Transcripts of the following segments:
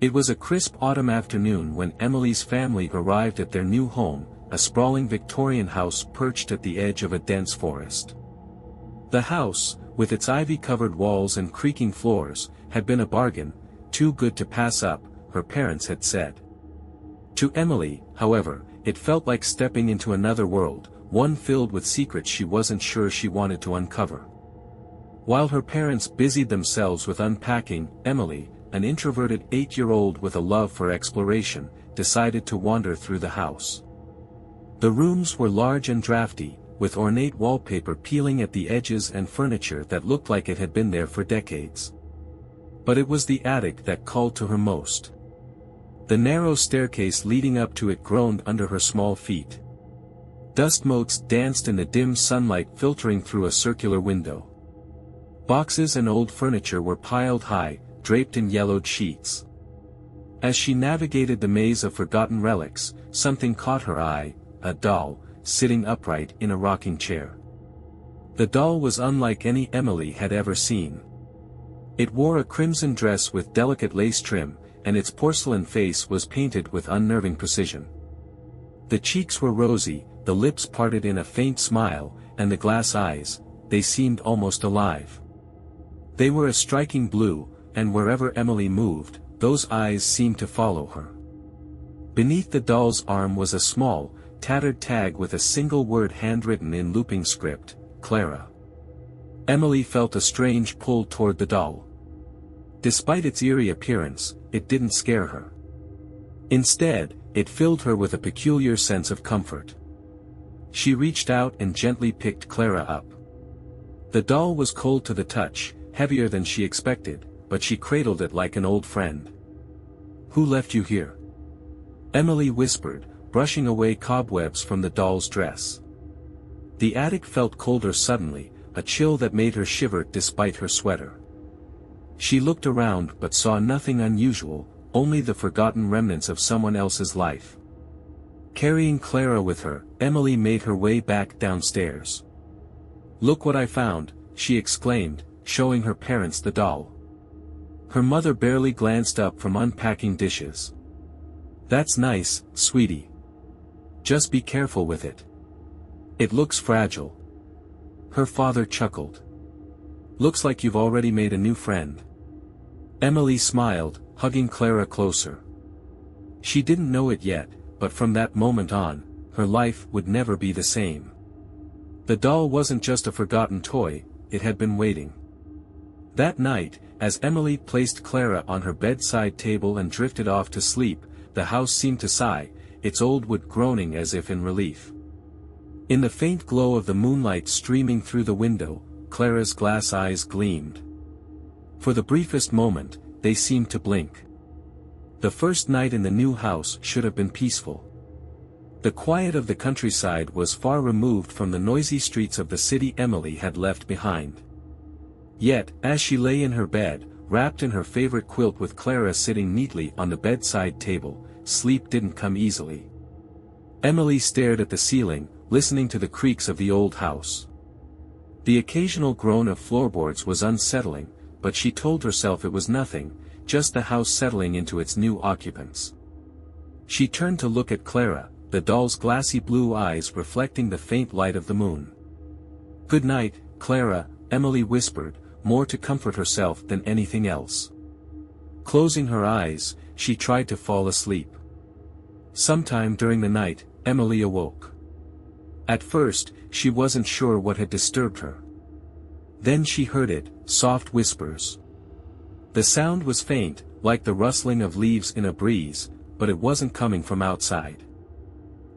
It was a crisp autumn afternoon when Emily's family arrived at their new home, a sprawling Victorian house perched at the edge of a dense forest. The house, with its ivy-covered walls and creaking floors, had been a bargain, too good to pass up, her parents had said. To Emily, however, it felt like stepping into another world, one filled with secrets she wasn't sure she wanted to uncover. While her parents busied themselves with unpacking, Emily, an introverted 8-year-old with a love for exploration, decided to wander through the house. The rooms were large and drafty, with ornate wallpaper peeling at the edges and furniture that looked like it had been there for decades. But it was the attic that called to her most. The narrow staircase leading up to it groaned under her small feet. Dust motes danced in the dim sunlight filtering through a circular window. Boxes and old furniture were piled high, draped in yellowed sheets. As she navigated the maze of forgotten relics, something caught her eye, a doll, sitting upright in a rocking chair. The doll was unlike any Emily had ever seen. It wore a crimson dress with delicate lace trim, and its porcelain face was painted with unnerving precision. The cheeks were rosy, the lips parted in a faint smile, and the glass eyes, they seemed almost alive. They were a striking blue, and wherever Emily moved, those eyes seemed to follow her. Beneath the doll's arm was a small, tattered tag with a single word handwritten in looping script, Clara. Emily felt a strange pull toward the doll. Despite its eerie appearance, it didn't scare her. Instead, it filled her with a peculiar sense of comfort. She reached out and gently picked Clara up. The doll was cold to the touch, heavier than she expected, but she cradled it like an old friend. "Who left you here?" Emily whispered, brushing away cobwebs from the doll's dress. The attic felt colder suddenly, a chill that made her shiver despite her sweater. She looked around but saw nothing unusual, only the forgotten remnants of someone else's life. Carrying Clara with her, Emily made her way back downstairs. "Look what I found," she exclaimed, showing her parents the doll. Her mother barely glanced up from unpacking dishes. "That's nice, sweetie. Just be careful with it. It looks fragile." Her father chuckled. "Looks like you've already made a new friend." Emily smiled, hugging Clara closer. She didn't know it yet, but from that moment on, her life would never be the same. The doll wasn't just a forgotten toy, it had been waiting. That night, as Emily placed Clara on her bedside table and drifted off to sleep, the house seemed to sigh, its old wood groaning as if in relief. In the faint glow of the moonlight streaming through the window, Clara's glass eyes gleamed. For the briefest moment, they seemed to blink. The first night in the new house should have been peaceful. The quiet of the countryside was far removed from the noisy streets of the city Emily had left behind. Yet, as she lay in her bed, wrapped in her favorite quilt with Clara sitting neatly on the bedside table, sleep didn't come easily. Emily stared at the ceiling, listening to the creaks of the old house. The occasional groan of floorboards was unsettling, but she told herself it was nothing, just the house settling into its new occupants. She turned to look at Clara, the doll's glassy blue eyes reflecting the faint light of the moon. "Good night, Clara," Emily whispered, more to comfort herself than anything else. Closing her eyes, she tried to fall asleep. Sometime during the night, Emily awoke. At first, she wasn't sure what had disturbed her. Then she heard it, soft whispers. The sound was faint, like the rustling of leaves in a breeze, but it wasn't coming from outside.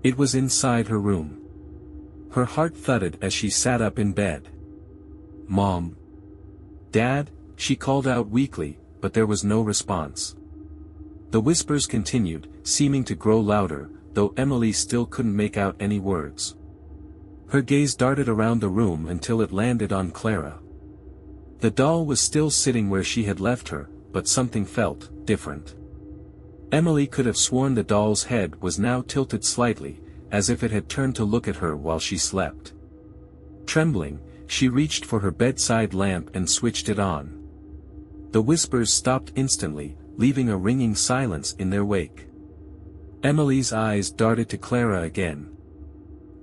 It was inside her room. Her heart thudded as she sat up in bed. "Mom? Dad?" she called out weakly, but there was no response. The whispers continued, seeming to grow louder, though Emily still couldn't make out any words. Her gaze darted around the room until it landed on Clara. The doll was still sitting where she had left her, but something felt different. Emily could have sworn the doll's head was now tilted slightly, as if it had turned to look at her while she slept. Trembling, she reached for her bedside lamp and switched it on. The whispers stopped instantly, leaving a ringing silence in their wake. Emily's eyes darted to Clara again.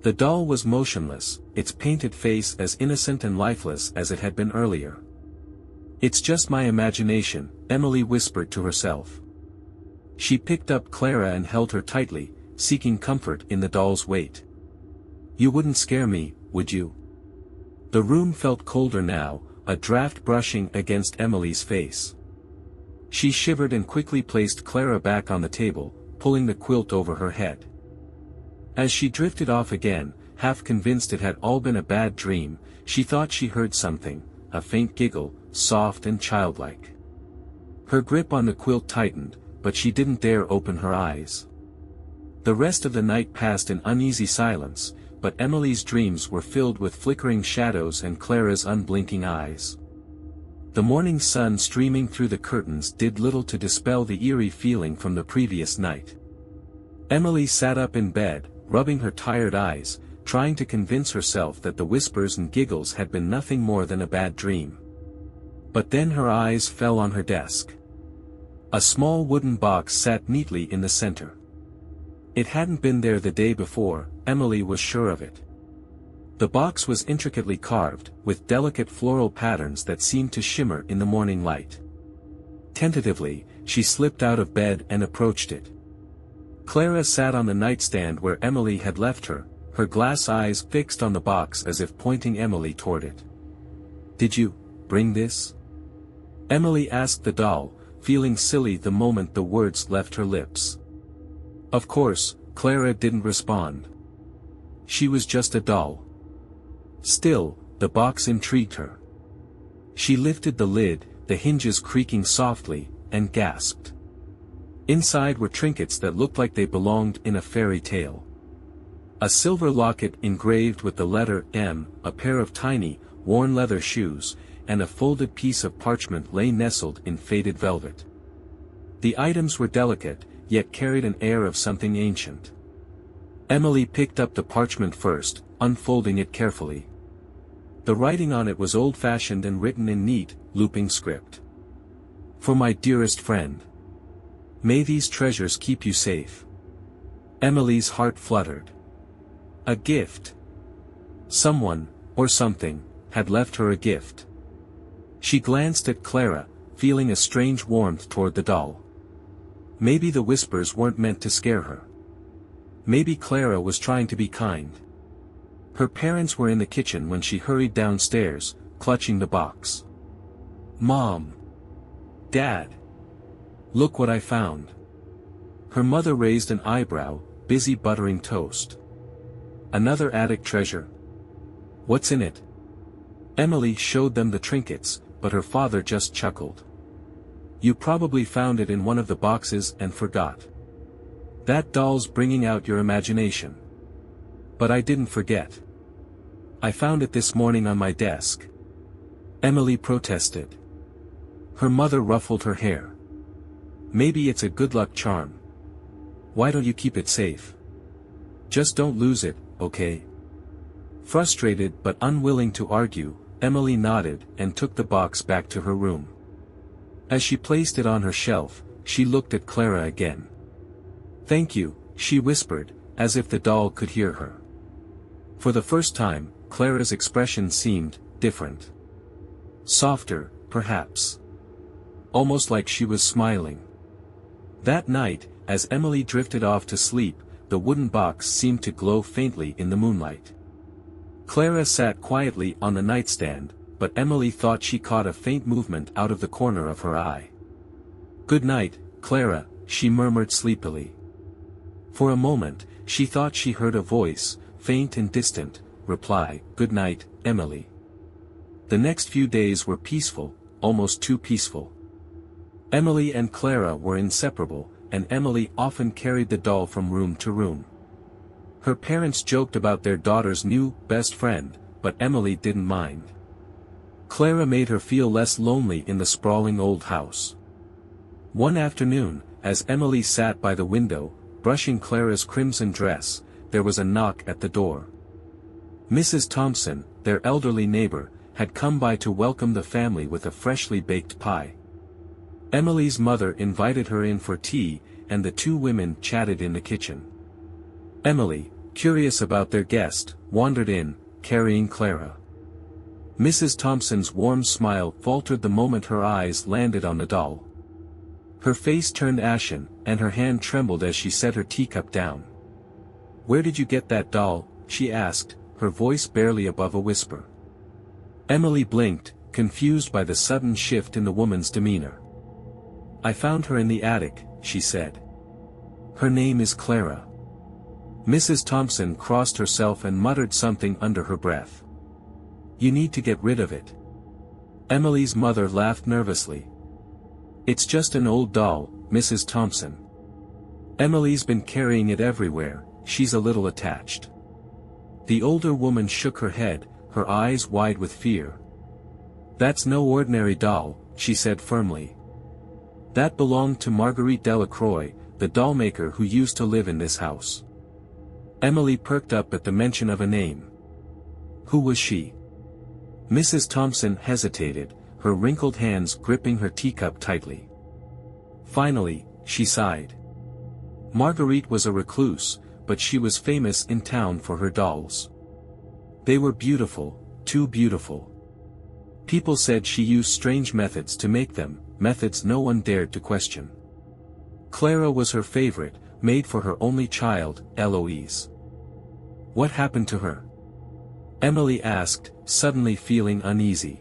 The doll was motionless, its painted face as innocent and lifeless as it had been earlier. "It's just my imagination," Emily whispered to herself. She picked up Clara and held her tightly, seeking comfort in the doll's weight. "You wouldn't scare me, would you?" The room felt colder now, a draft brushing against Emily's face. She shivered and quickly placed Clara back on the table, pulling the quilt over her head. As she drifted off again, half convinced it had all been a bad dream, she thought she heard something, a faint giggle, soft and childlike. Her grip on the quilt tightened, but she didn't dare open her eyes. The rest of the night passed in uneasy silence, but Emily's dreams were filled with flickering shadows and Clara's unblinking eyes. The morning sun streaming through the curtains did little to dispel the eerie feeling from the previous night. Emily sat up in bed, rubbing her tired eyes, trying to convince herself that the whispers and giggles had been nothing more than a bad dream. But then her eyes fell on her desk. A small wooden box sat neatly in the center. It hadn't been there the day before, Emily was sure of it. The box was intricately carved, with delicate floral patterns that seemed to shimmer in the morning light. Tentatively, she slipped out of bed and approached it. Clara sat on the nightstand where Emily had left her, her glass eyes fixed on the box as if pointing Emily toward it. "Did you bring this?" Emily asked the doll, feeling silly the moment the words left her lips. Of course, Clara didn't respond. She was just a doll. Still, the box intrigued her. She lifted the lid, the hinges creaking softly, and gasped. Inside were trinkets that looked like they belonged in a fairy tale. A silver locket engraved with the letter M, a pair of tiny, worn leather shoes, and a folded piece of parchment lay nestled in faded velvet. The items were delicate, yet carried an air of something ancient. Emily picked up the parchment first, unfolding it carefully. The writing on it was old-fashioned and written in neat, looping script. "For my dearest friend. May these treasures keep you safe." Emily's heart fluttered. A gift. Someone, or something, had left her a gift. She glanced at Clara, feeling a strange warmth toward the doll. Maybe the whispers weren't meant to scare her. Maybe Clara was trying to be kind. Her parents were in the kitchen when she hurried downstairs, clutching the box. "Mom! Dad! Look what I found." Her mother raised an eyebrow, busy buttering toast. "Another attic treasure? What's in it?" Emily showed them the trinkets, but her father just chuckled. "You probably found it in one of the boxes and forgot. That doll's bringing out your imagination." "But I didn't forget. I found it this morning on my desk." Emily protested. Her mother ruffled her hair. "Maybe it's a good luck charm. Why don't you keep it safe? Just don't lose it, okay?" Frustrated but unwilling to argue, Emily nodded and took the box back to her room. As she placed it on her shelf, she looked at Clara again. "Thank you," she whispered, as if the doll could hear her. For the first time, Clara's expression seemed different. Softer, perhaps. Almost like she was smiling. That night, as Emily drifted off to sleep, the wooden box seemed to glow faintly in the moonlight. Clara sat quietly on the nightstand, but Emily thought she caught a faint movement out of the corner of her eye. "Good night, Clara," she murmured sleepily. For a moment, she thought she heard a voice, faint and distant, reply, "Good night, Emily." The next few days were peaceful, almost too peaceful. Emily and Clara were inseparable, and Emily often carried the doll from room to room. Her parents joked about their daughter's new best friend, but Emily didn't mind. Clara made her feel less lonely in the sprawling old house. One afternoon, as Emily sat by the window, brushing Clara's crimson dress, there was a knock at the door. Mrs. Thompson, their elderly neighbor, had come by to welcome the family with a freshly baked pie. Emily's mother invited her in for tea, and the two women chatted in the kitchen. Emily, curious about their guest, wandered in, carrying Clara. Mrs. Thompson's warm smile faltered the moment her eyes landed on the doll. Her face turned ashen, and her hand trembled as she set her teacup down. "Where did you get that doll?" she asked, her voice barely above a whisper. Emily blinked, confused by the sudden shift in the woman's demeanor. "I found her in the attic," she said. "Her name is Clara." Mrs. Thompson crossed herself and muttered something under her breath. "You need to get rid of it." Emily's mother laughed nervously. "It's just an old doll, Mrs. Thompson. Emily's been carrying it everywhere, she's a little attached." The older woman shook her head, her eyes wide with fear. "That's no ordinary doll," she said firmly. "That belonged to Marguerite Delacroix, the dollmaker who used to live in this house." Emily perked up at the mention of a name. "Who was she?" Mrs. Thompson hesitated, her wrinkled hands gripping her teacup tightly. Finally, she sighed. "Marguerite was a recluse, but she was famous in town for her dolls. They were beautiful, too beautiful. People said she used strange methods to make them, methods no one dared to question. Clara was her favorite, made for her only child, Eloise." "What happened to her?" Emily asked, suddenly feeling uneasy.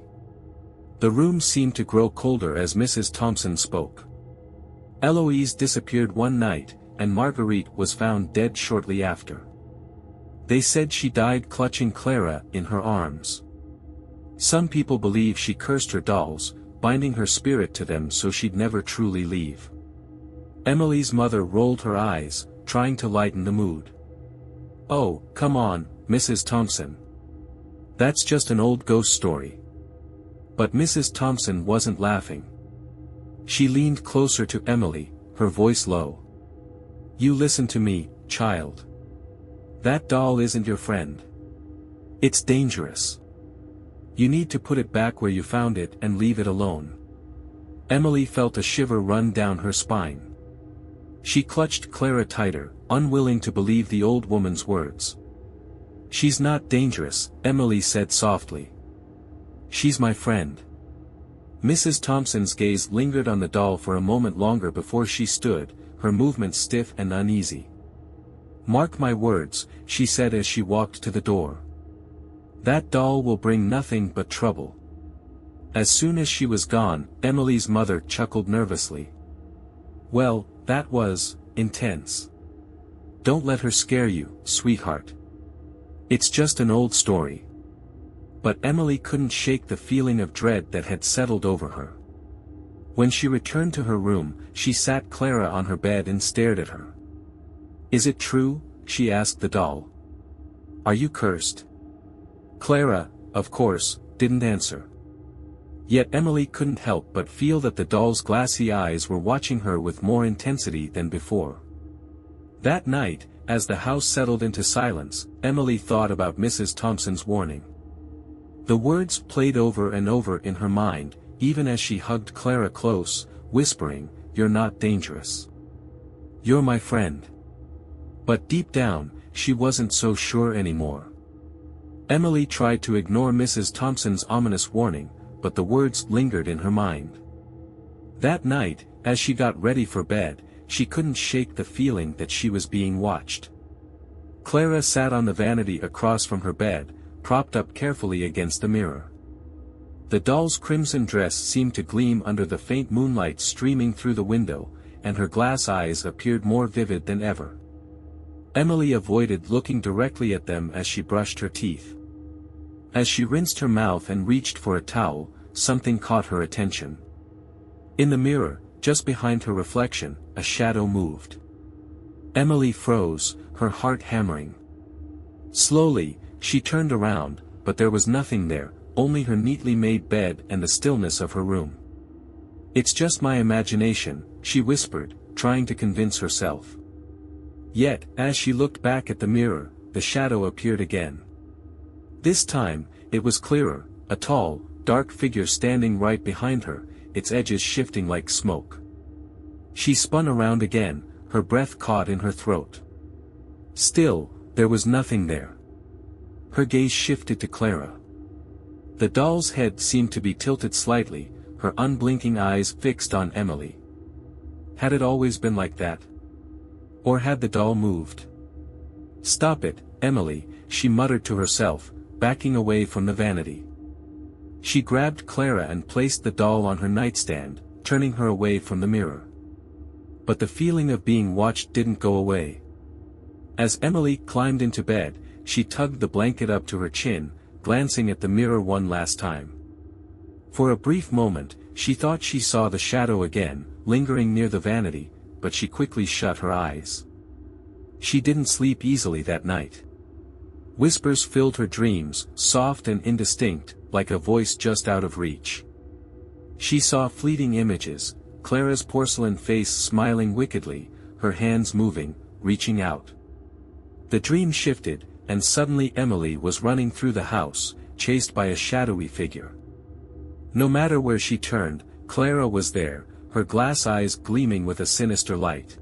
The room seemed to grow colder as Mrs. Thompson spoke. "Eloise disappeared one night, and Marguerite was found dead shortly after. They said she died clutching Clara in her arms. Some people believe she cursed her dolls, binding her spirit to them so she'd never truly leave." Emily's mother rolled her eyes, trying to lighten the mood. "Oh, come on, Mrs. Thompson. That's just an old ghost story." But Mrs. Thompson wasn't laughing. She leaned closer to Emily, her voice low. "You listen to me, child. That doll isn't your friend. It's dangerous. You need to put it back where you found it and leave it alone." Emily felt a shiver run down her spine. She clutched Clara tighter, unwilling to believe the old woman's words. "She's not dangerous," Emily said softly. "She's my friend." Mrs. Thompson's gaze lingered on the doll for a moment longer before she stood, her movements stiff and uneasy. "Mark my words," she said as she walked to the door. "That doll will bring nothing but trouble." As soon as she was gone, Emily's mother chuckled nervously. "Well, that was intense. Don't let her scare you, sweetheart. It's just an old story." But Emily couldn't shake the feeling of dread that had settled over her. When she returned to her room, she sat Clara on her bed and stared at her. "Is it true?" she asked the doll. "Are you cursed?" Clara, of course, didn't answer. Yet Emily couldn't help but feel that the doll's glassy eyes were watching her with more intensity than before. That night, as the house settled into silence, Emily thought about Mrs. Thompson's warning. The words played over and over in her mind, even as she hugged Clara close, whispering, "You're not dangerous. You're my friend." But deep down, she wasn't so sure anymore. Emily tried to ignore Mrs. Thompson's ominous warning, but the words lingered in her mind. That night, as she got ready for bed, she couldn't shake the feeling that she was being watched. Clara sat on the vanity across from her bed, propped up carefully against the mirror. The doll's crimson dress seemed to gleam under the faint moonlight streaming through the window, and her glass eyes appeared more vivid than ever. Emily avoided looking directly at them as she brushed her teeth. As she rinsed her mouth and reached for a towel, something caught her attention. In the mirror, just behind her reflection, a shadow moved. Emily froze, her heart hammering. Slowly, she turned around, but there was nothing there, only her neatly made bed and the stillness of her room. "It's just my imagination," she whispered, trying to convince herself. Yet, as she looked back at the mirror, the shadow appeared again. This time, it was clearer, a tall, dark figure standing right behind her, its edges shifting like smoke. She spun around again, her breath caught in her throat. Still, there was nothing there. Her gaze shifted to Clara. The doll's head seemed to be tilted slightly, her unblinking eyes fixed on Emily. Had it always been like that? Or had the doll moved? "Stop it, Emily," she muttered to herself, backing away from the vanity. She grabbed Clara and placed the doll on her nightstand, turning her away from the mirror. But the feeling of being watched didn't go away. As Emily climbed into bed, she tugged the blanket up to her chin, glancing at the mirror one last time. For a brief moment, she thought she saw the shadow again, lingering near the vanity, but she quickly shut her eyes. She didn't sleep easily that night. Whispers filled her dreams, soft and indistinct, like a voice just out of reach. She saw fleeting images, Clara's porcelain face smiling wickedly, her hands moving, reaching out. The dream shifted, and suddenly Emily was running through the house, chased by a shadowy figure. No matter where she turned, Clara was there, her glass eyes gleaming with a sinister light.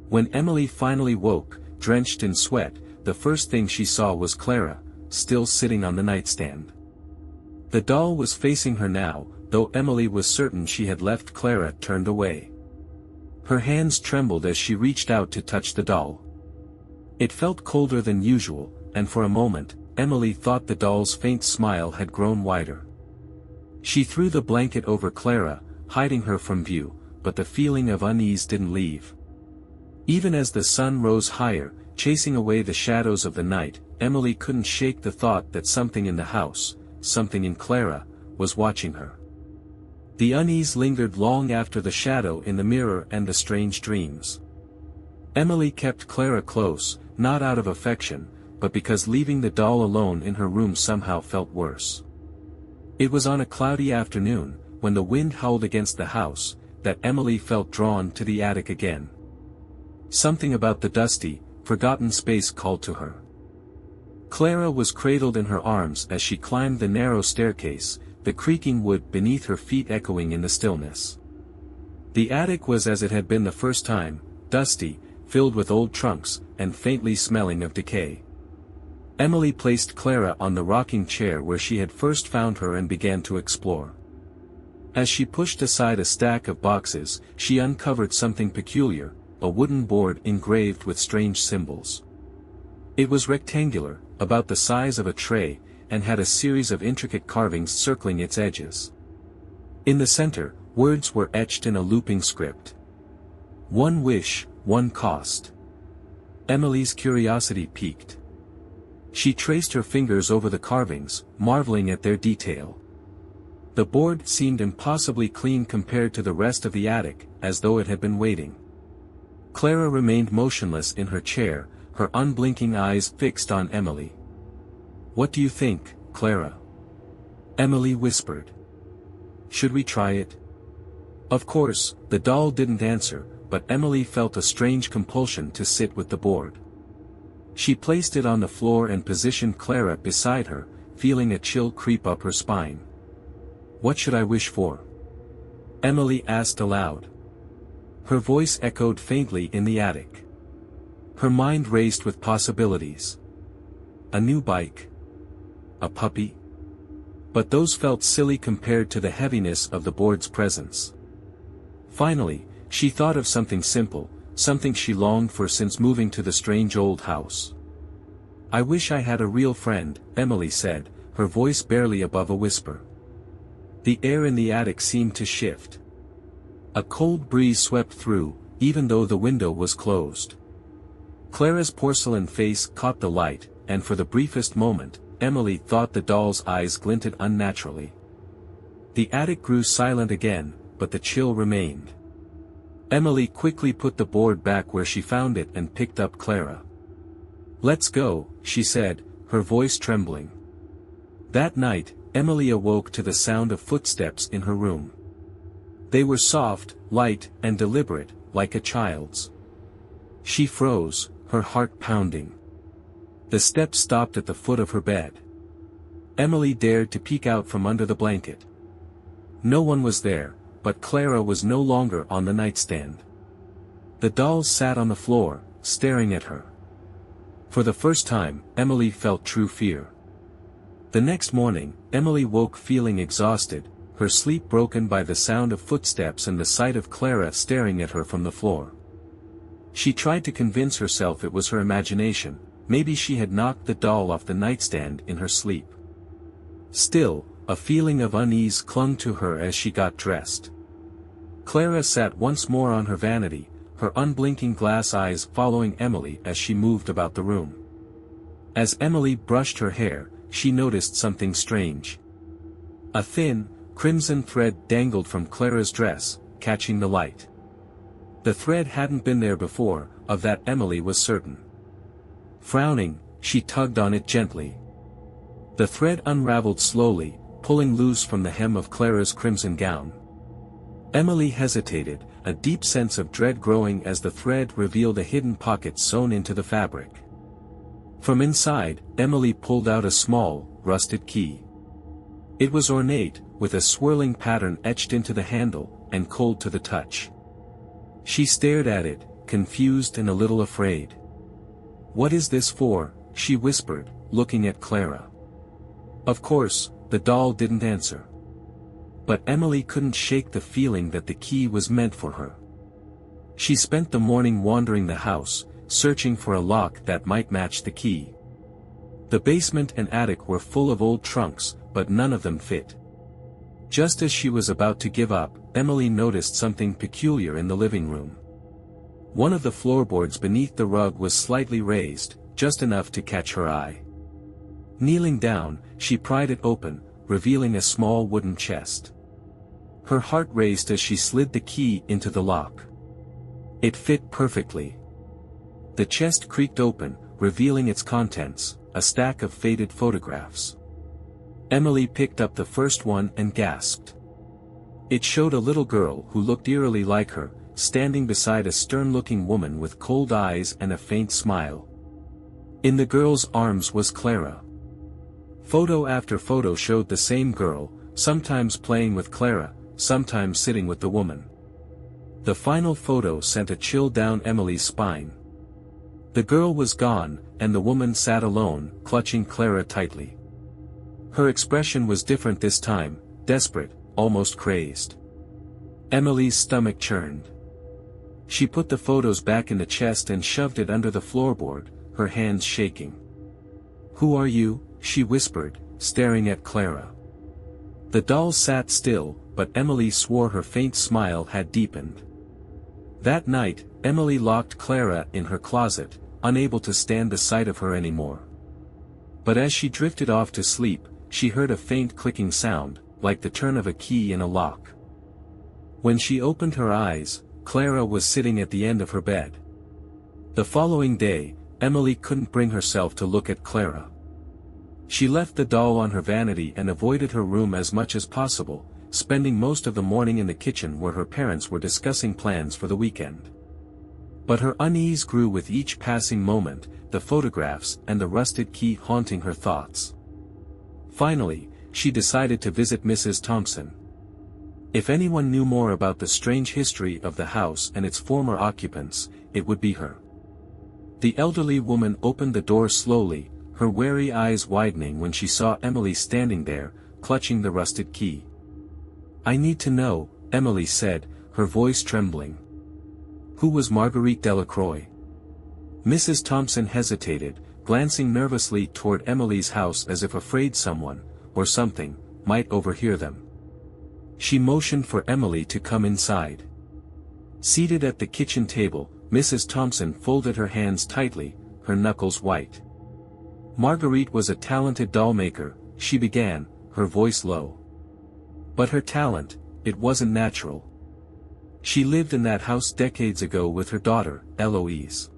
When Emily finally woke, drenched in sweat, the first thing she saw was Clara, still sitting on the nightstand. The doll was facing her now, though Emily was certain she had left Clara turned away. Her hands trembled as she reached out to touch the doll. It felt colder than usual, and for a moment, Emily thought the doll's faint smile had grown wider. She threw the blanket over Clara, hiding her from view, but the feeling of unease didn't leave. Even as the sun rose higher, chasing away the shadows of the night, Emily couldn't shake the thought that something in the house, something in Clara, was watching her. The unease lingered long after the shadow in the mirror and the strange dreams. Emily kept Clara close, not out of affection, but because leaving the doll alone in her room somehow felt worse. It was on a cloudy afternoon, when the wind howled against the house, that Emily felt drawn to the attic again. Something about the dusty, forgotten space called to her. Clara was cradled in her arms as she climbed the narrow staircase, the creaking wood beneath her feet echoing in the stillness. The attic was as it had been the first time, dusty, filled with old trunks, and faintly smelling of decay. Emily placed Clara on the rocking chair where she had first found her and began to explore. As she pushed aside a stack of boxes, she uncovered something peculiar, a wooden board engraved with strange symbols. It was rectangular, about the size of a tray, and had a series of intricate carvings circling its edges. In the center, words were etched in a looping script. "One wish, one cost." Emily's curiosity piqued. She traced her fingers over the carvings, marveling at their detail. The board seemed impossibly clean compared to the rest of the attic, as though it had been waiting. Clara remained motionless in her chair, her unblinking eyes fixed on Emily. "What do you think, Clara?" Emily whispered. "Should we try it?" Of course, the doll didn't answer, but Emily felt a strange compulsion to sit with the board. She placed it on the floor and positioned Clara beside her, feeling a chill creep up her spine. "What should I wish for?" Emily asked aloud. Her voice echoed faintly in the attic. Her mind raced with possibilities. A new bike. A puppy? But those felt silly compared to the heaviness of the board's presence. Finally, she thought of something simple, something she longed for since moving to the strange old house. "I wish I had a real friend," Emily said, her voice barely above a whisper. The air in the attic seemed to shift. A cold breeze swept through, even though the window was closed. Clara's porcelain face caught the light, and for the briefest moment, Emily thought the doll's eyes glinted unnaturally. The attic grew silent again, but the chill remained. Emily quickly put the board back where she found it and picked up Clara. "Let's go," she said, her voice trembling. That night, Emily awoke to the sound of footsteps in her room. They were soft, light, and deliberate, like a child's. She froze, her heart pounding. The steps stopped at the foot of her bed. Emily dared to peek out from under the blanket. No one was there, but Clara was no longer on the nightstand. The dolls sat on the floor, staring at her. For the first time, Emily felt true fear. The next morning, Emily woke feeling exhausted, her sleep broken by the sound of footsteps and the sight of Clara staring at her from the floor. She tried to convince herself it was her imagination, maybe she had knocked the doll off the nightstand in her sleep. Still, a feeling of unease clung to her as she got dressed. Clara sat once more on her vanity, her unblinking glass eyes following Emily as she moved about the room. As Emily brushed her hair, she noticed something strange. A thin, crimson thread dangled from Clara's dress, catching the light. The thread hadn't been there before, of that Emily was certain. Frowning, she tugged on it gently. The thread unraveled slowly, pulling loose from the hem of Clara's crimson gown. Emily hesitated, a deep sense of dread growing as the thread revealed a hidden pocket sewn into the fabric. From inside, Emily pulled out a small, rusted key. It was ornate, with a swirling pattern etched into the handle, and cold to the touch. She stared at it, confused and a little afraid. "What is this for?" she whispered, looking at Clara. Of course, the doll didn't answer. But Emily couldn't shake the feeling that the key was meant for her. She spent the morning wandering the house, searching for a lock that might match the key. The basement and attic were full of old trunks, but none of them fit. Just as she was about to give up, Emily noticed something peculiar in the living room. One of the floorboards beneath the rug was slightly raised, just enough to catch her eye. Kneeling down, she pried it open, revealing a small wooden chest. Her heart raced as she slid the key into the lock. It fit perfectly. The chest creaked open, revealing its contents, a stack of faded photographs. Emily picked up the first one and gasped. It showed a little girl who looked eerily like her, standing beside a stern-looking woman with cold eyes and a faint smile. In the girl's arms was Clara. Photo after photo showed the same girl, sometimes playing with Clara, sometimes sitting with the woman. The final photo sent a chill down Emily's spine. The girl was gone, and the woman sat alone, clutching Clara tightly. Her expression was different this time, desperate, almost crazed. Emily's stomach churned. She put the photos back in the chest and shoved it under the floorboard, her hands shaking. "Who are you?" she whispered, staring at Clara. The doll sat still, but Emily swore her faint smile had deepened. That night, Emily locked Clara in her closet, unable to stand the sight of her anymore. But as she drifted off to sleep, she heard a faint clicking sound, like the turn of a key in a lock. When she opened her eyes, Clara was sitting at the end of her bed. The following day, Emily couldn't bring herself to look at Clara. She left the doll on her vanity and avoided her room as much as possible, spending most of the morning in the kitchen where her parents were discussing plans for the weekend. But her unease grew with each passing moment, the photographs and the rusted key haunting her thoughts. Finally, she decided to visit Mrs. Thompson. If anyone knew more about the strange history of the house and its former occupants, it would be her. The elderly woman opened the door slowly, her wary eyes widening when she saw Emily standing there, clutching the rusted key. "I need to know," Emily said, her voice trembling. "Who was Marguerite Delacroix?" Mrs. Thompson hesitated, glancing nervously toward Emily's house as if afraid someone, or something, might overhear them. She motioned for Emily to come inside. Seated at the kitchen table, Mrs. Thompson folded her hands tightly, her knuckles white. "Marguerite was a talented doll maker," she began, her voice low. "But her talent, it wasn't natural. She lived in that house decades ago with her daughter, Eloise.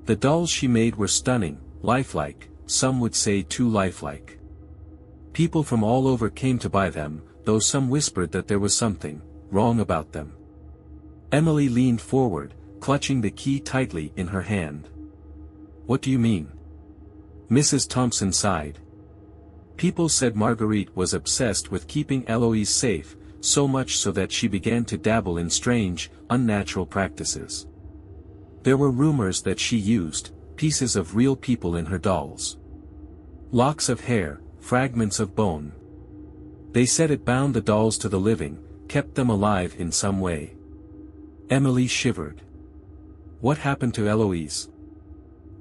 The dolls she made were stunning, lifelike, some would say too lifelike. People from all over came to buy them, though some whispered that there was something wrong about them." Emily leaned forward, clutching the key tightly in her hand. "What do you mean?" Mrs. Thompson sighed. "People said Marguerite was obsessed with keeping Eloise safe, so much so that she began to dabble in strange, unnatural practices. There were rumors that she used pieces of real people in her dolls. Locks of hair, fragments of bone. They said it bound the dolls to the living, kept them alive in some way. Emily shivered. What happened to Eloise?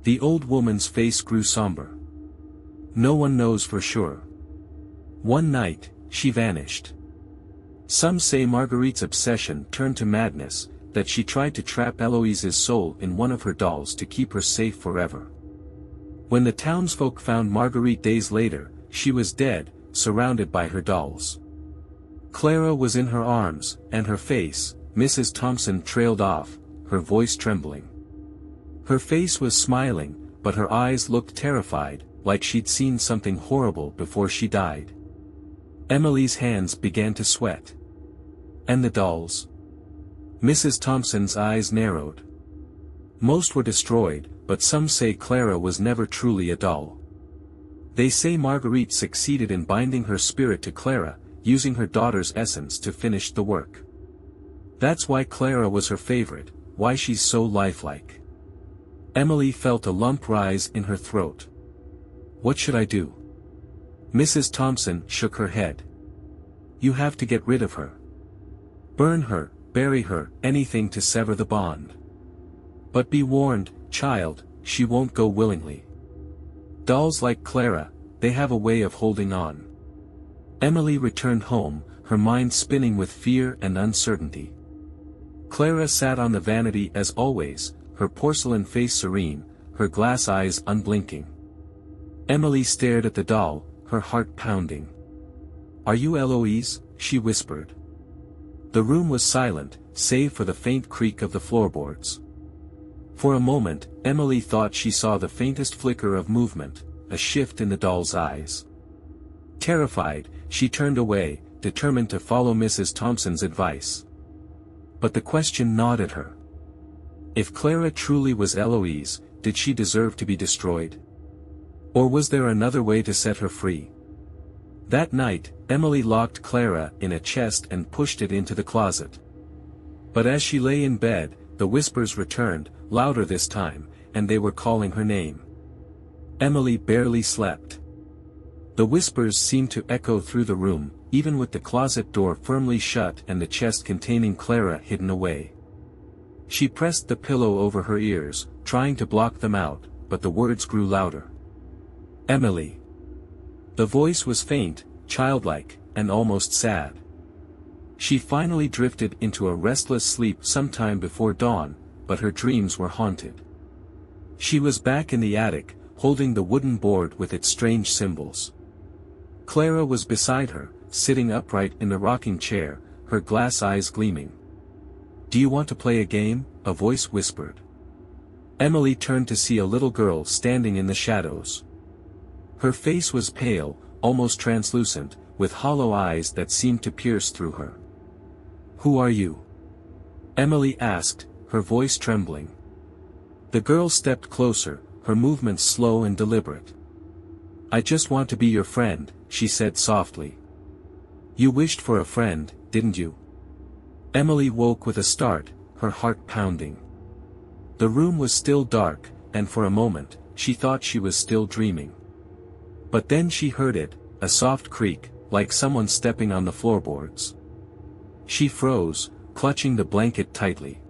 The old woman's face grew somber. No one knows for sure. One night, she vanished. Some say Marguerite's obsession turned to madness, that she tried to trap Eloise's soul in one of her dolls to keep her safe forever. When the townsfolk found Marguerite days later, she was dead, surrounded by her dolls. Clara was in her arms, and her face, Mrs. Thompson trailed off, her voice trembling. Her face was smiling, but her eyes looked terrified, like she'd seen something horrible before she died. Emily's hands began to sweat. And the dolls? Mrs. Thompson's eyes narrowed. Most were destroyed, but some say Clara was never truly a doll. They say Marguerite succeeded in binding her spirit to Clara, using her daughter's essence to finish the work. That's why Clara was her favorite, why she's so lifelike. Emily felt a lump rise in her throat. What should I do? Mrs. Thompson shook her head. You have to get rid of her. Burn her, bury her, anything to sever the bond. But be warned, child, she won't go willingly. Dolls like Clara, they have a way of holding on. Emily returned home, her mind spinning with fear and uncertainty. Clara sat on the vanity as always, her porcelain face serene, her glass eyes unblinking. Emily stared at the doll, her heart pounding. Are you Eloise? She whispered. The room was silent, save for the faint creak of the floorboards. For a moment, Emily thought she saw the faintest flicker of movement, a shift in the doll's eyes. Terrified, she turned away, determined to follow Mrs. Thompson's advice. But the question gnawed at her. If Clara truly was Eloise, did she deserve to be destroyed? Or was there another way to set her free? That night, Emily locked Clara in a chest and pushed it into the closet. But as she lay in bed, the whispers returned, louder this time, and they were calling her name. Emily barely slept. The whispers seemed to echo through the room, even with the closet door firmly shut and the chest containing Clara hidden away. She pressed the pillow over her ears, trying to block them out, but the words grew louder. Emily. The voice was faint, childlike, and almost sad. She finally drifted into a restless sleep sometime before dawn, but her dreams were haunted. She was back in the attic, holding the wooden board with its strange symbols. Clara was beside her, sitting upright in the rocking chair, her glass eyes gleaming. Do you want to play a game? A voice whispered. Emily turned to see a little girl standing in the shadows. Her face was pale, almost translucent, with hollow eyes that seemed to pierce through her. Who are you? Emily asked, her voice trembling. The girl stepped closer, her movements slow and deliberate. I just want to be your friend, she said softly. You wished for a friend, didn't you? Emily woke with a start, her heart pounding. The room was still dark, and for a moment, she thought she was still dreaming. But then she heard it, a soft creak, like someone stepping on the floorboards. She froze, clutching the blanket tightly.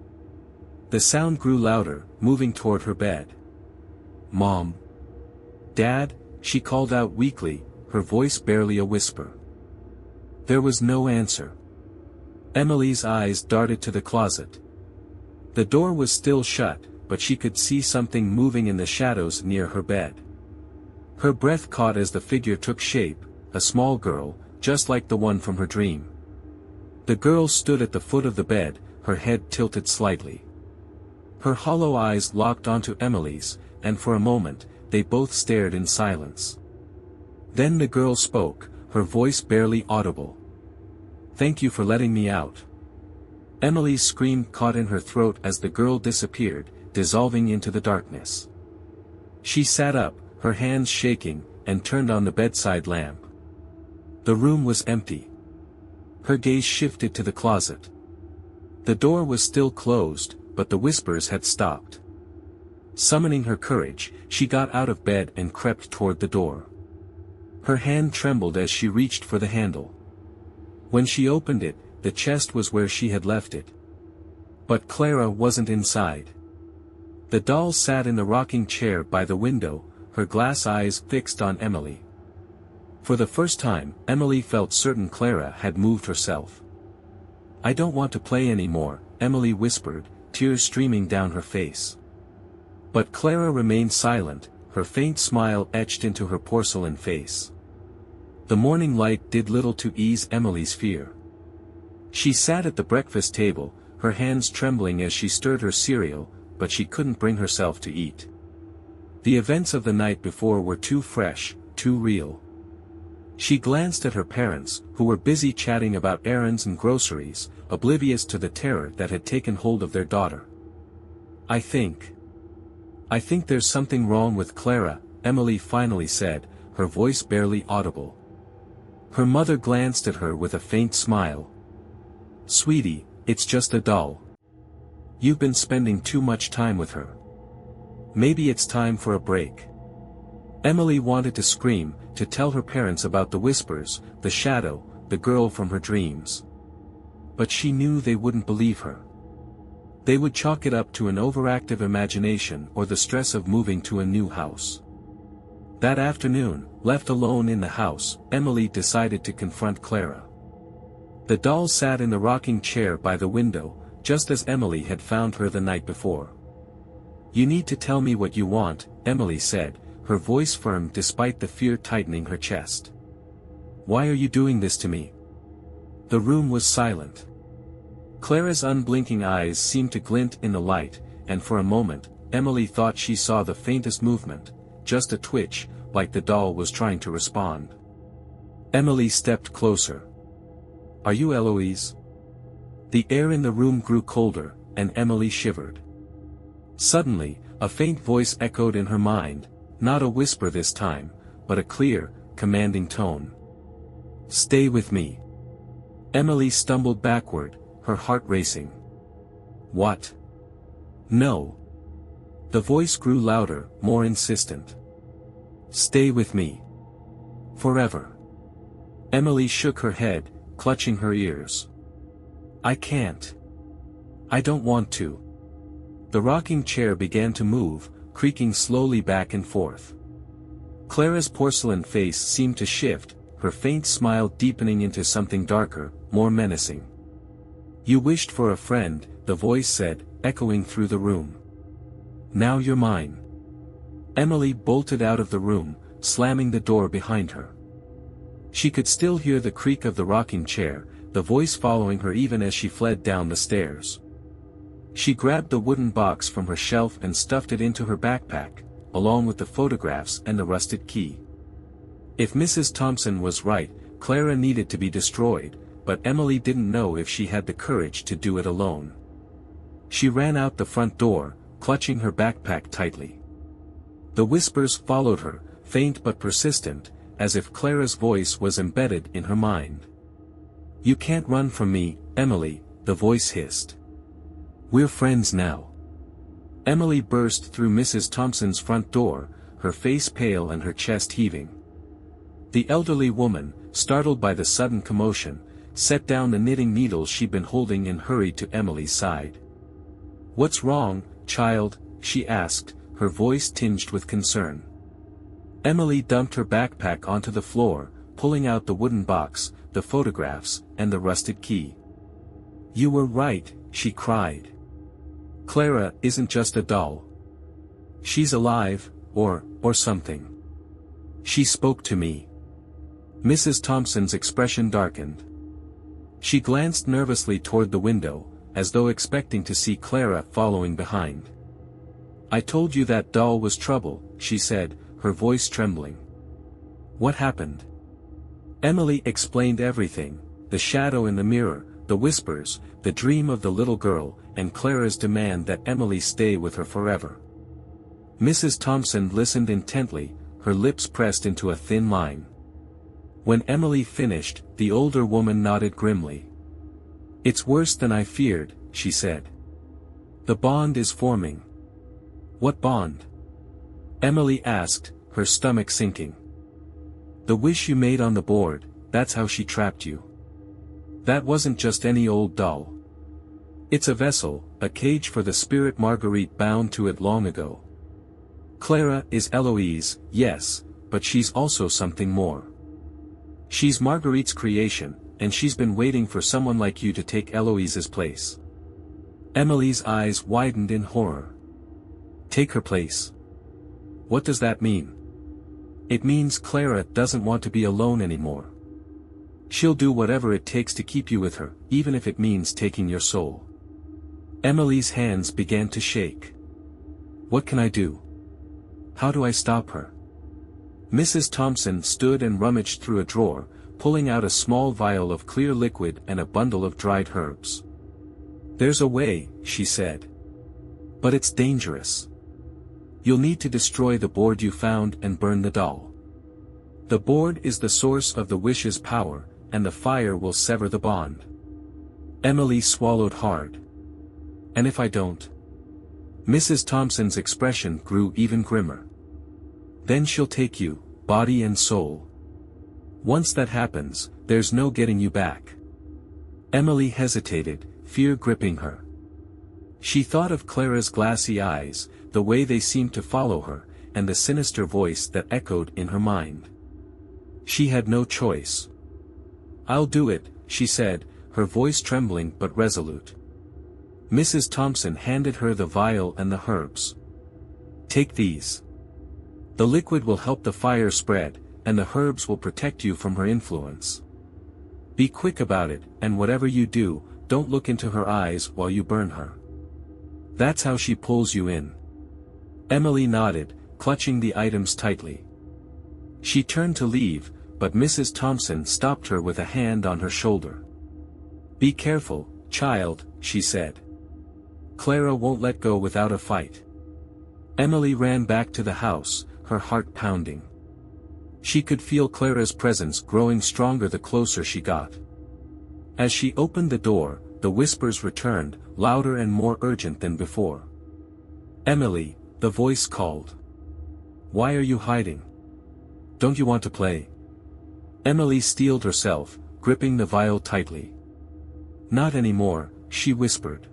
The sound grew louder, moving toward her bed. Mom? Dad? She called out weakly, her voice barely a whisper. There was no answer. Emily's eyes darted to the closet. The door was still shut, but she could see something moving in the shadows near her bed. Her breath caught as the figure took shape, a small girl, just like the one from her dream. The girl stood at the foot of the bed, her head tilted slightly. Her hollow eyes locked onto Emily's, and for a moment, they both stared in silence. Then the girl spoke, her voice barely audible. Thank you for letting me out. Emily's scream caught in her throat as the girl disappeared, dissolving into the darkness. She sat up, her hands shaking, and turned on the bedside lamp. The room was empty. Her gaze shifted to the closet. The door was still closed, but the whispers had stopped. Summoning her courage, she got out of bed and crept toward the door. Her hand trembled as she reached for the handle. When she opened it, the chest was where she had left it. But Clara wasn't inside. The doll sat in the rocking chair by the window, her glass eyes fixed on Emily. For the first time, Emily felt certain Clara had moved herself. "I don't want to play anymore," Emily whispered, tears streaming down her face. But Clara remained silent, her faint smile etched into her porcelain face. The morning light did little to ease Emily's fear. She sat at the breakfast table, her hands trembling as she stirred her cereal, but she couldn't bring herself to eat. The events of the night before were too fresh, too real. She glanced at her parents, who were busy chatting about errands and groceries, oblivious to the terror that had taken hold of their daughter. I think there's something wrong with Clara," Emily finally said, her voice barely audible. Her mother glanced at her with a faint smile. "Sweetie, it's just a doll. You've been spending too much time with her. Maybe it's time for a break." Emily wanted to scream, to tell her parents about the whispers, the shadow, the girl from her dreams. But she knew they wouldn't believe her. They would chalk it up to an overactive imagination or the stress of moving to a new house. That afternoon, left alone in the house, Emily decided to confront Clara. The doll sat in the rocking chair by the window, just as Emily had found her the night before. "You need to tell me what you want," Emily said, her voice firm despite the fear tightening her chest. "Why are you doing this to me?" The room was silent. Clara's unblinking eyes seemed to glint in the light, and for a moment, Emily thought she saw the faintest movement, just a twitch, like the doll was trying to respond. Emily stepped closer. "Are you Eloise?" The air in the room grew colder, and Emily shivered. Suddenly, a faint voice echoed in her mind, not a whisper this time, but a clear, commanding tone. "Stay with me." Emily stumbled backward, her heart racing. "What?" "No." The voice grew louder, more insistent. "Stay with me. Forever." Emily shook her head, clutching her ears. "I can't. I don't want to." The rocking chair began to move, creaking slowly back and forth. Clara's porcelain face seemed to shift, her faint smile deepening into something darker, more menacing. "You wished for a friend," the voice said, echoing through the room. "Now you're mine." Emily bolted out of the room, slamming the door behind her. She could still hear the creak of the rocking chair, the voice following her even as she fled down the stairs. She grabbed the wooden box from her shelf and stuffed it into her backpack, along with the photographs and the rusted key. If Mrs. Thompson was right, Clara needed to be destroyed, but Emily didn't know if she had the courage to do it alone. She ran out the front door, clutching her backpack tightly. The whispers followed her, faint but persistent, as if Clara's voice was embedded in her mind. "You can't run from me, Emily," the voice hissed. "We're friends now." Emily burst through Mrs. Thompson's front door, her face pale and her chest heaving. The elderly woman, startled by the sudden commotion, set down the knitting needles she'd been holding and hurried to Emily's side. "What's wrong, child?" she asked, her voice tinged with concern. Emily dumped her backpack onto the floor, pulling out the wooden box, the photographs, and the rusted key. "You were right," she cried. "Clara isn't just a doll. She's alive, or something. She spoke to me." Mrs. Thompson's expression darkened. She glanced nervously toward the window, as though expecting to see Clara following behind. "I told you that doll was trouble," she said, her voice trembling. "What happened?" Emily explained everything, the shadow in the mirror, the whispers, the dream of the little girl, and Clara's demand that Emily stay with her forever. Mrs. Thompson listened intently, her lips pressed into a thin line. When Emily finished, the older woman nodded grimly. "It's worse than I feared," she said. "The bond is forming." "What bond?" Emily asked, her stomach sinking. "The wish you made on the board, that's how she trapped you. That wasn't just any old doll. It's a vessel, a cage for the spirit Marguerite bound to it long ago. Clara is Eloise, yes, but she's also something more. She's Marguerite's creation, and she's been waiting for someone like you to take Eloise's place." Emily's eyes widened in horror. "Take her place? What does that mean?" "It means Clara doesn't want to be alone anymore. She'll do whatever it takes to keep you with her, even if it means taking your soul." Emily's hands began to shake. "What can I do? How do I stop her?" Mrs. Thompson stood and rummaged through a drawer, pulling out a small vial of clear liquid and a bundle of dried herbs. "There's a way," she said. "But it's dangerous. You'll need to destroy the board you found and burn the doll. The board is the source of the wish's power, and the fire will sever the bond." Emily swallowed hard. "And if I don't?" Mrs. Thompson's expression grew even grimmer. "Then she'll take you, body and soul. Once that happens, there's no getting you back." Emily hesitated, fear gripping her. She thought of Clara's glassy eyes, the way they seemed to follow her, and the sinister voice that echoed in her mind. She had no choice. "I'll do it," she said, her voice trembling but resolute. Mrs. Thompson handed her the vial and the herbs. "Take these. The liquid will help the fire spread, and the herbs will protect you from her influence. Be quick about it, and whatever you do, don't look into her eyes while you burn her. That's how she pulls you in." Emily nodded, clutching the items tightly. She turned to leave, but Mrs. Thompson stopped her with a hand on her shoulder. "Be careful, child," she said. "Clara won't let go without a fight." Emily ran back to the house, her heart pounding. She could feel Clara's presence growing stronger the closer she got. As she opened the door, the whispers returned, louder and more urgent than before. "Emily," the voice called. "Why are you hiding? Don't you want to play?" Emily steeled herself, gripping the vial tightly. "Not anymore," she whispered.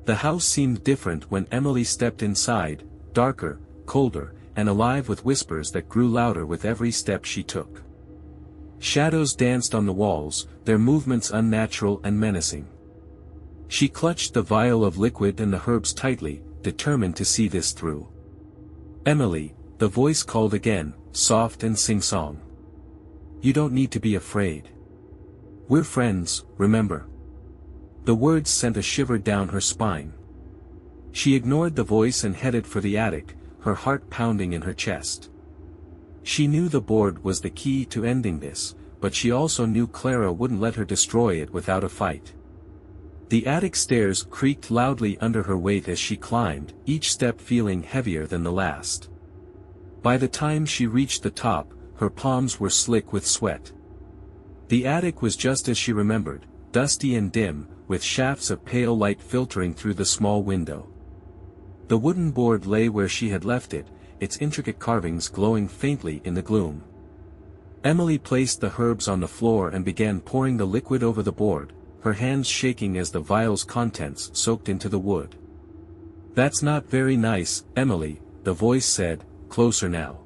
The house seemed different when Emily stepped inside, darker, colder, and alive with whispers that grew louder with every step she took. Shadows danced on the walls, their movements unnatural and menacing. She clutched the vial of liquid and the herbs tightly, determined to see this through. "Emily," the voice called again, soft and sing-song. "You don't need to be afraid. We're friends, remember?" The words sent a shiver down her spine. She ignored the voice and headed for the attic, her heart pounding in her chest. She knew the board was the key to ending this, but she also knew Clara wouldn't let her destroy it without a fight. The attic stairs creaked loudly under her weight as she climbed, each step feeling heavier than the last. By the time she reached the top, her palms were slick with sweat. The attic was just as she remembered, dusty and dim, with shafts of pale light filtering through the small window. The wooden board lay where she had left it, its intricate carvings glowing faintly in the gloom. Emily placed the herbs on the floor and began pouring the liquid over the board, her hands shaking as the vial's contents soaked into the wood. "That's not very nice, Emily," the voice said, closer now.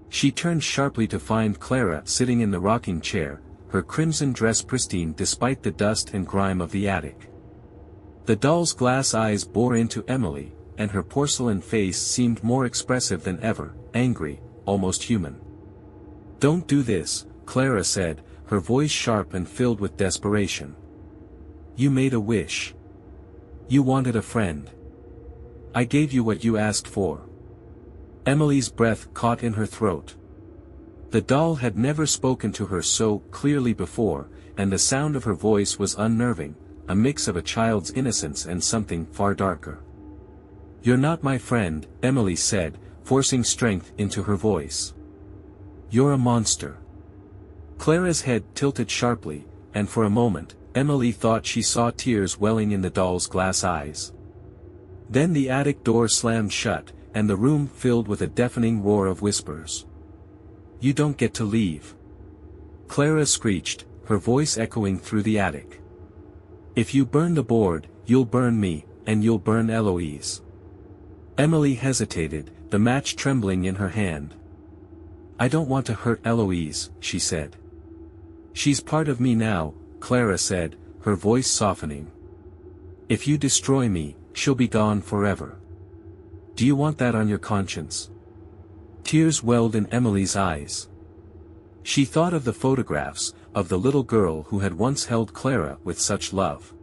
She turned sharply to find Clara sitting in the rocking chair, her crimson dress pristine despite the dust and grime of the attic. The doll's glass eyes bore into Emily, and her porcelain face seemed more expressive than ever, angry, almost human. "Don't do this," Clara said, her voice sharp and filled with desperation. "You made a wish. You wanted a friend. I gave you what you asked for." Emily's breath caught in her throat. The doll had never spoken to her so clearly before, and the sound of her voice was unnerving, a mix of a child's innocence and something far darker. "You're not my friend," Emily said, forcing strength into her voice. "You're a monster. Clara's head tilted sharply, and for a moment, Emily thought she saw tears welling in the doll's glass eyes. Then the attic door slammed shut, and the room filled with a deafening roar of whispers. "You don't get to leave!" Clara screeched, her voice echoing through the attic. "If you burn the board, you'll burn me, and you'll burn Eloise." Emily hesitated, the match trembling in her hand. "I don't want to hurt Eloise," she said. "She's part of me now," Clara said, her voice softening. "If you destroy me, she'll be gone forever. Do you want that on your conscience?" Tears welled in Emily's eyes. She thought of the photographs, of the little girl who had once held Clara with such love.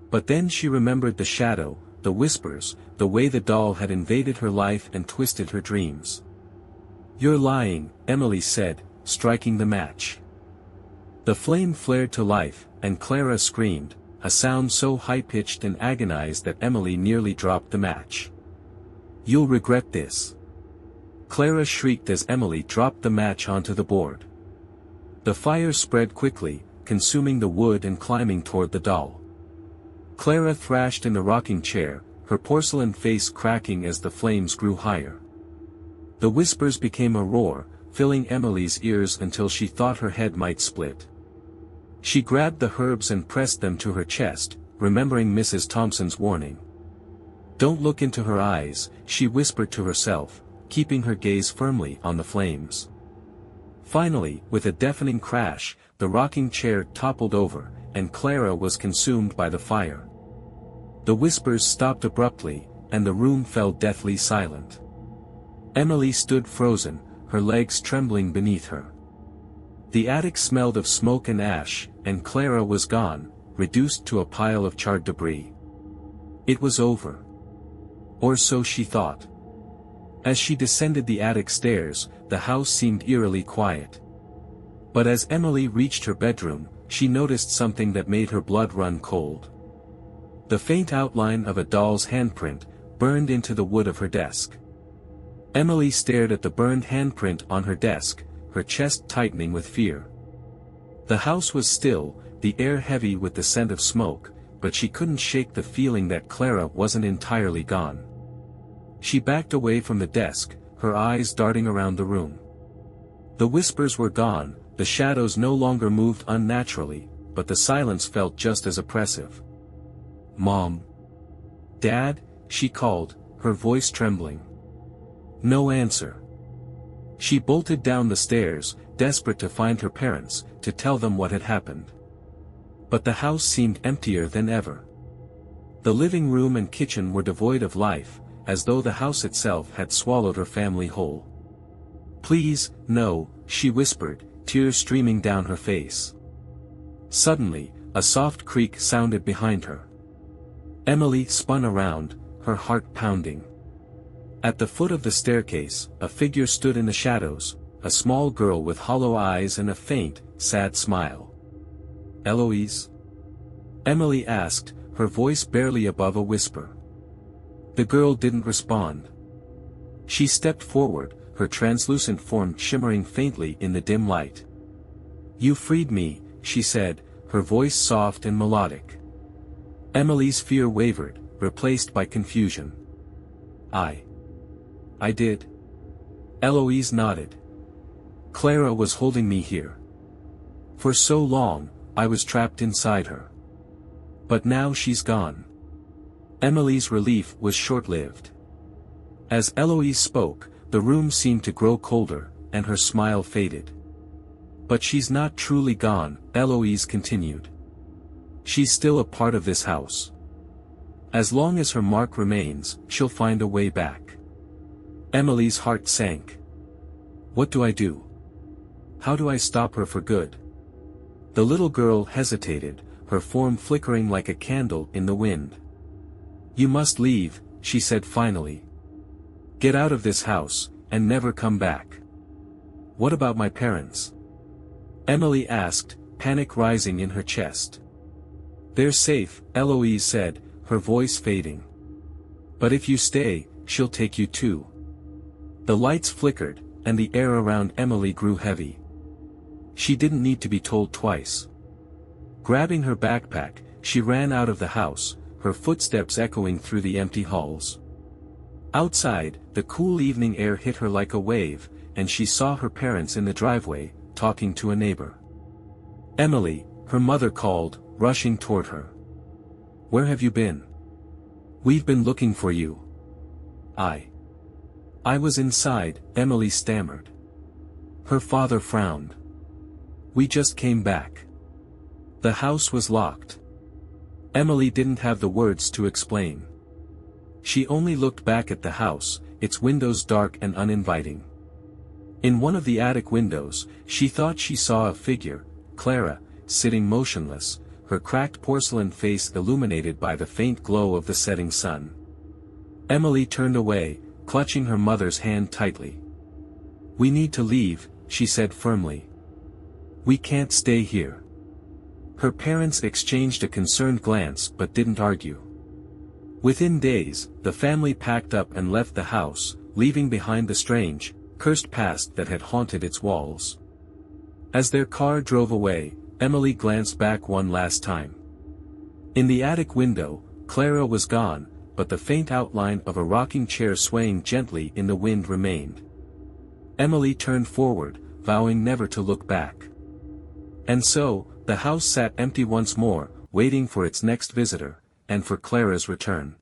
But then she remembered the shadow, the whispers, the way the doll had invaded her life and twisted her dreams. "You're lying," Emily said, striking the match. The flame flared to life, and Clara screamed, a sound so high-pitched and agonized that Emily nearly dropped the match. "You'll regret this!" Clara shrieked as Emily dropped the match onto the board. The fire spread quickly, consuming the wood and climbing toward the doll. Clara thrashed in the rocking chair, her porcelain face cracking as the flames grew higher. The whispers became a roar, filling Emily's ears until she thought her head might split. She grabbed the herbs and pressed them to her chest, remembering Mrs. Thompson's warning. "Don't look into her eyes," she whispered to herself, keeping her gaze firmly on the flames. Finally, with a deafening crash, the rocking chair toppled over, and Clara was consumed by the fire. The whispers stopped abruptly, and the room fell deathly silent. Emily stood frozen, her legs trembling beneath her. The attic smelled of smoke and ash, and Clara was gone, reduced to a pile of charred debris. It was over. Or so she thought. As she descended the attic stairs, the house seemed eerily quiet. But as Emily reached her bedroom, she noticed something that made her blood run cold. The faint outline of a doll's handprint burned into the wood of her desk. Emily stared at the burned handprint on her desk, her chest tightening with fear. The house was still, the air heavy with the scent of smoke, but she couldn't shake the feeling that Clara wasn't entirely gone. She backed away from the desk, her eyes darting around the room. The whispers were gone, the shadows no longer moved unnaturally, but the silence felt just as oppressive. "Mom? Dad?" she called, her voice trembling. No answer. She bolted down the stairs, desperate to find her parents, to tell them what had happened. But the house seemed emptier than ever. The living room and kitchen were devoid of life, as though the house itself had swallowed her family whole. "Please, no," she whispered, tears streaming down her face. Suddenly, a soft creak sounded behind her. Emily spun around, her heart pounding. At the foot of the staircase, a figure stood in the shadows, a small girl with hollow eyes and a faint, sad smile. "Eloise?" Emily asked, her voice barely above a whisper. The girl didn't respond. She stepped forward, her translucent form shimmering faintly in the dim light. "You freed me," she said, her voice soft and melodic. Emily's fear wavered, replaced by confusion. I did." Eloise nodded. "Clara was holding me here. For so long, I was trapped inside her. But now she's gone." Emily's relief was short-lived. As Eloise spoke, the room seemed to grow colder, and her smile faded. "But she's not truly gone," Eloise continued. "She's still a part of this house. As long as her mark remains, she'll find a way back." Emily's heart sank. "What do I do? How do I stop her for good?" The little girl hesitated, her form flickering like a candle in the wind. "You must leave," she said finally. "Get out of this house, and never come back." "What about my parents?" Emily asked, panic rising in her chest. "They're safe," Eloise said, her voice fading. "But if you stay, she'll take you too." The lights flickered, and the air around Emily grew heavy. She didn't need to be told twice. Grabbing her backpack, she ran out of the house, her footsteps echoing through the empty halls. Outside, the cool evening air hit her like a wave, and she saw her parents in the driveway, talking to a neighbor. "Emily," her mother called, rushing toward her. "Where have you been? We've been looking for you." I was inside," Emily stammered. Her father frowned. "We just came back. The house was locked." Emily didn't have the words to explain. She only looked back at the house, its windows dark and uninviting. In one of the attic windows, she thought she saw a figure, Clara, sitting motionless, her cracked porcelain face illuminated by the faint glow of the setting sun. Emily turned away, clutching her mother's hand tightly. "We need to leave," she said firmly. "We can't stay here." Her parents exchanged a concerned glance but didn't argue. Within days, the family packed up and left the house, leaving behind the strange, cursed past that had haunted its walls. As their car drove away, Emily glanced back one last time. In the attic window, Clara was gone, but the faint outline of a rocking chair swaying gently in the wind remained. Emily turned forward, vowing never to look back. And so, the house sat empty once more, waiting for its next visitor, and for Clara's return.